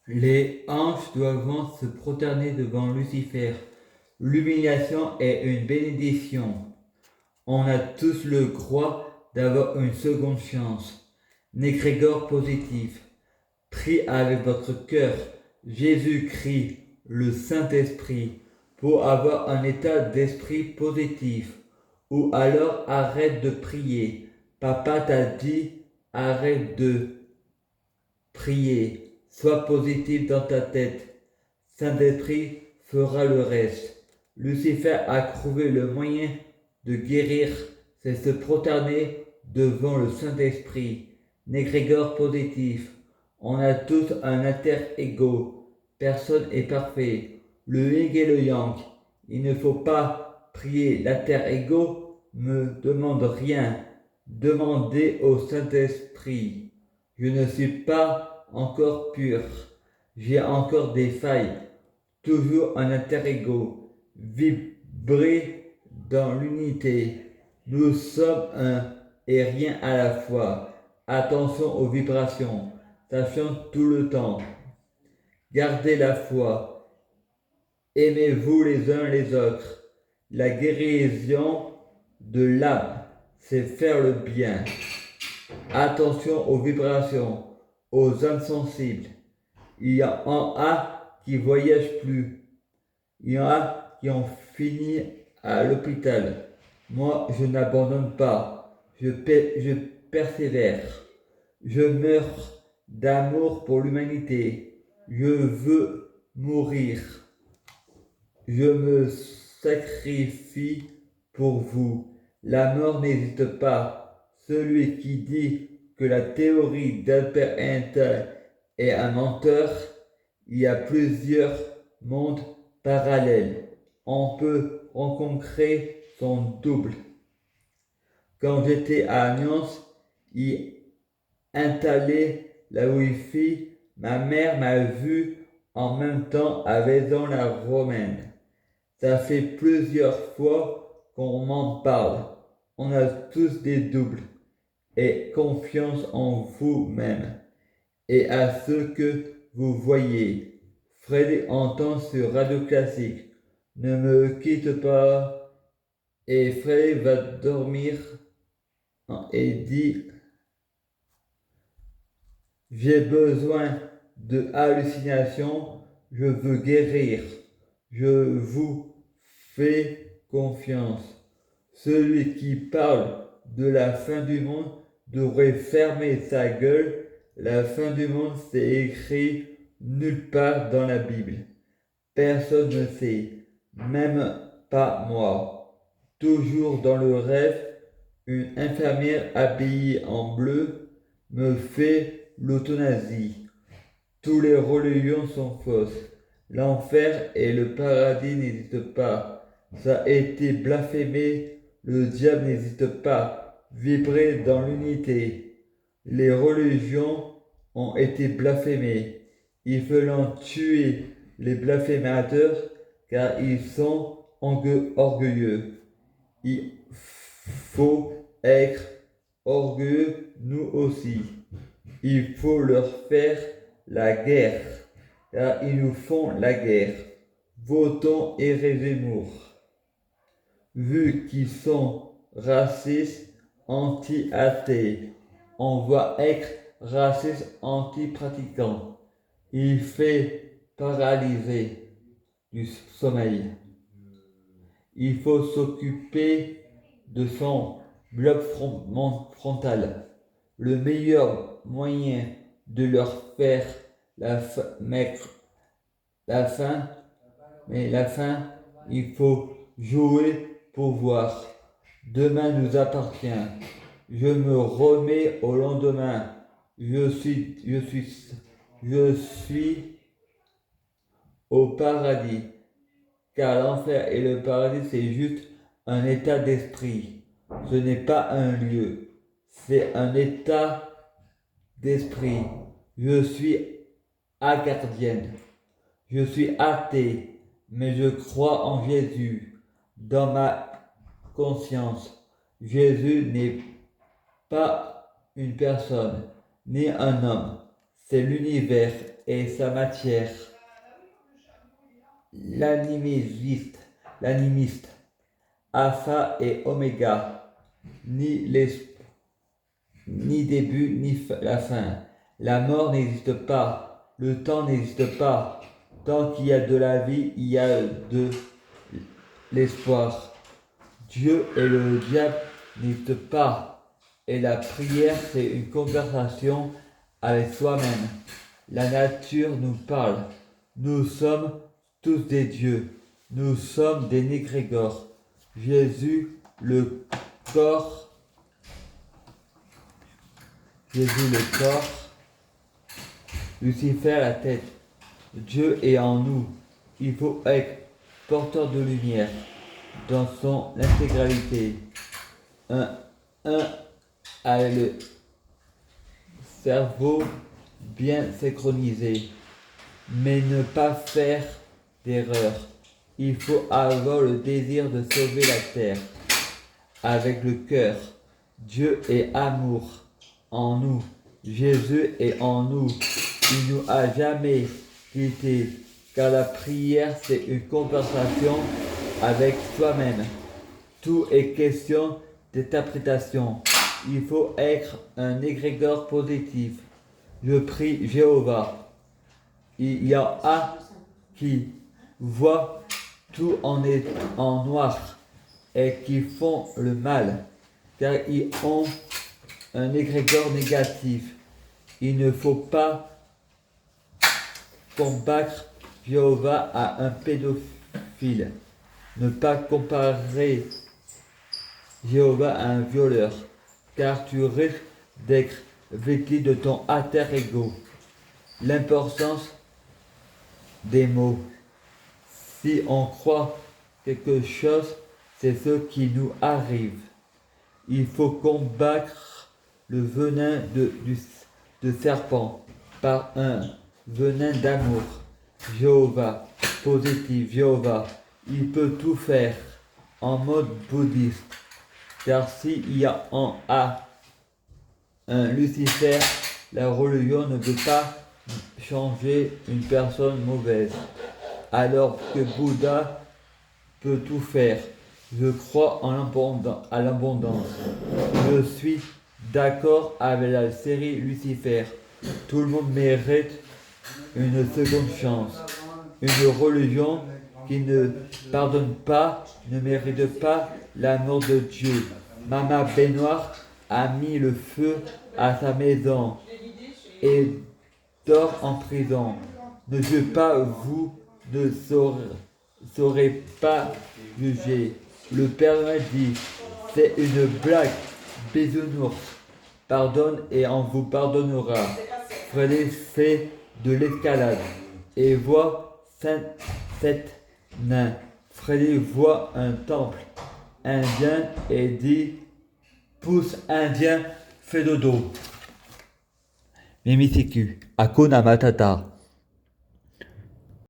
Les anges doivent se prosterner devant Lucifer. L'humiliation est une bénédiction. On a tous le droit d'avoir une seconde chance. Négrégore positif. Prie avec votre cœur. Jésus-Christ, le Saint-Esprit, pour avoir un état d'esprit positif. Ou alors arrête de prier. Papa t'a dit arrête de prier. Sois positif dans ta tête. Saint-Esprit fera le reste. Lucifer a trouvé le moyen de guérir, c'est se prosterner devant le Saint-Esprit. Négrégore positif. On a tous un inter-ego. Personne est parfait. Le yin et le yang. Il ne faut pas prier. L'inter-ego me demande rien. Demandez au Saint-Esprit. Je ne suis pas encore pur. J'ai encore des failles. Toujours un inter-ego. Vibrer dans l'unité. Nous sommes un et rien à la fois. Attention aux vibrations. Sachant tout le temps. Gardez la foi. Aimez-vous les uns les autres. La guérison de l'âme, c'est faire le bien. Attention aux vibrations, aux âmes sensibles. Il y en a qui voyagent plus. Il y en a qui ont fini à l'hôpital. Moi, je n'abandonne pas. Je persévère. Je meurs d'amour pour l'humanité. Je veux mourir. Je me sacrifie pour vous. La mort n'hésite pas. Celui qui dit que la théorie d'Albert Einstein est un menteur, il y a plusieurs mondes parallèles. On peut rencontrer son double. Quand j'étais à Nyons, il installait la Wi-Fi. Ma mère m'a vu en même temps avec dans la romaine. Ça fait plusieurs fois qu'on m'en parle. On a tous des doubles. Et confiance en vous-même et à ce que vous voyez. Freddy entend sur Radio Classique. Ne me quitte pas. Et Freddy va dormir et dit j'ai besoin de hallucinations, je veux guérir. Je vous fais confiance. Celui qui parle de la fin du monde devrait fermer sa gueule. La fin du monde, c'est écrit nulle part dans la Bible. Personne ne sait, même pas moi. Toujours dans le rêve, une infirmière habillée en bleu me fait l'euthanasie. Toutes les religions sont fausses. L'enfer et le paradis n'existent pas. Ça a été blasphémé. Le diable n'existe pas. Vibrer dans l'unité. Les religions ont été blasphémées. Il faut tuer les blasphémateurs car ils sont orgueilleux. Il faut être orgueilleux, nous aussi. Il faut leur faire la guerre, car ils nous font la guerre. Votons Éric Zemmour. Vu qu'ils sont racistes, anti-athées, on va être raciste, anti-pratiquant. Il fait paralyser du sommeil. Il faut s'occuper de son bloc frontal. Le meilleur moyen de leur faire la faim, il faut jouer pour voir. Demain nous appartient. Je me remets au lendemain. Je suis au paradis. Car l'enfer et le paradis, c'est juste un état d'esprit. Ce n'est pas un lieu. C'est un état d'esprit. Je suis agardienne. Je suis athée, mais je crois en Jésus. Dans ma conscience, Jésus n'est pas une personne, ni un homme. C'est l'univers et sa matière. L'animiste, alpha et oméga, ni début ni la fin. La mort n'existe pas, le temps n'existe pas. Tant qu'il y a de la vie, il y a de l'espoir. Dieu et le diable n'existent pas. Et la prière, c'est une conversation avec soi-même. La nature nous parle. Nous sommes tous des dieux. Nous sommes des négrégores. Jésus, le corps. Lucifer, la tête. Dieu est en nous. Il faut être porteur de lumière dans son intégralité. Un a le cerveau bien synchronisé, mais ne pas faire d'erreur. Il faut avoir le désir de sauver la terre avec le cœur. Dieu est amour en nous. Jésus est en nous. Il nous a jamais quittés, car la prière, c'est une conversation avec soi-même. Tout est question d'interprétation. Il faut être un égrégore positif. Je prie Jéhovah. Il y a qui voient tout en noir et qui font le mal, car ils ont un égrégore négatif. Il ne faut pas combattre Jéhovah à un pédophile. Ne pas comparer Jéhovah à un violeur, car tu risques d'être victime de ton alter ego. L'importance des mots. Si on croit quelque chose, c'est ce qui nous arrive. Il faut combattre le venin de serpent par un venin d'amour. Jéhovah, positif, Jéhovah, il peut tout faire en mode bouddhiste. Car s'il y a un Lucifer, la religion ne peut pas changer une personne mauvaise. Alors que Bouddha peut tout faire. Je crois à l'abondance. Je suis d'accord avec la série Lucifer. Tout le monde mérite une seconde chance. Une religion qui ne pardonne pas ne mérite pas l'amour de Dieu. Maman Baignoire a mis le feu à sa maison et dort en prison. Ne jugez pas, vous ne saurez pas juger. Le Père Noël dit, c'est une blague, bisounours. Pardonne et on vous pardonnera. Freddy fait de l'escalade et voit 7 nains. Freddy voit un temple indien et dit, pouce indien, fais dodo. Mimi Hakuna Matata.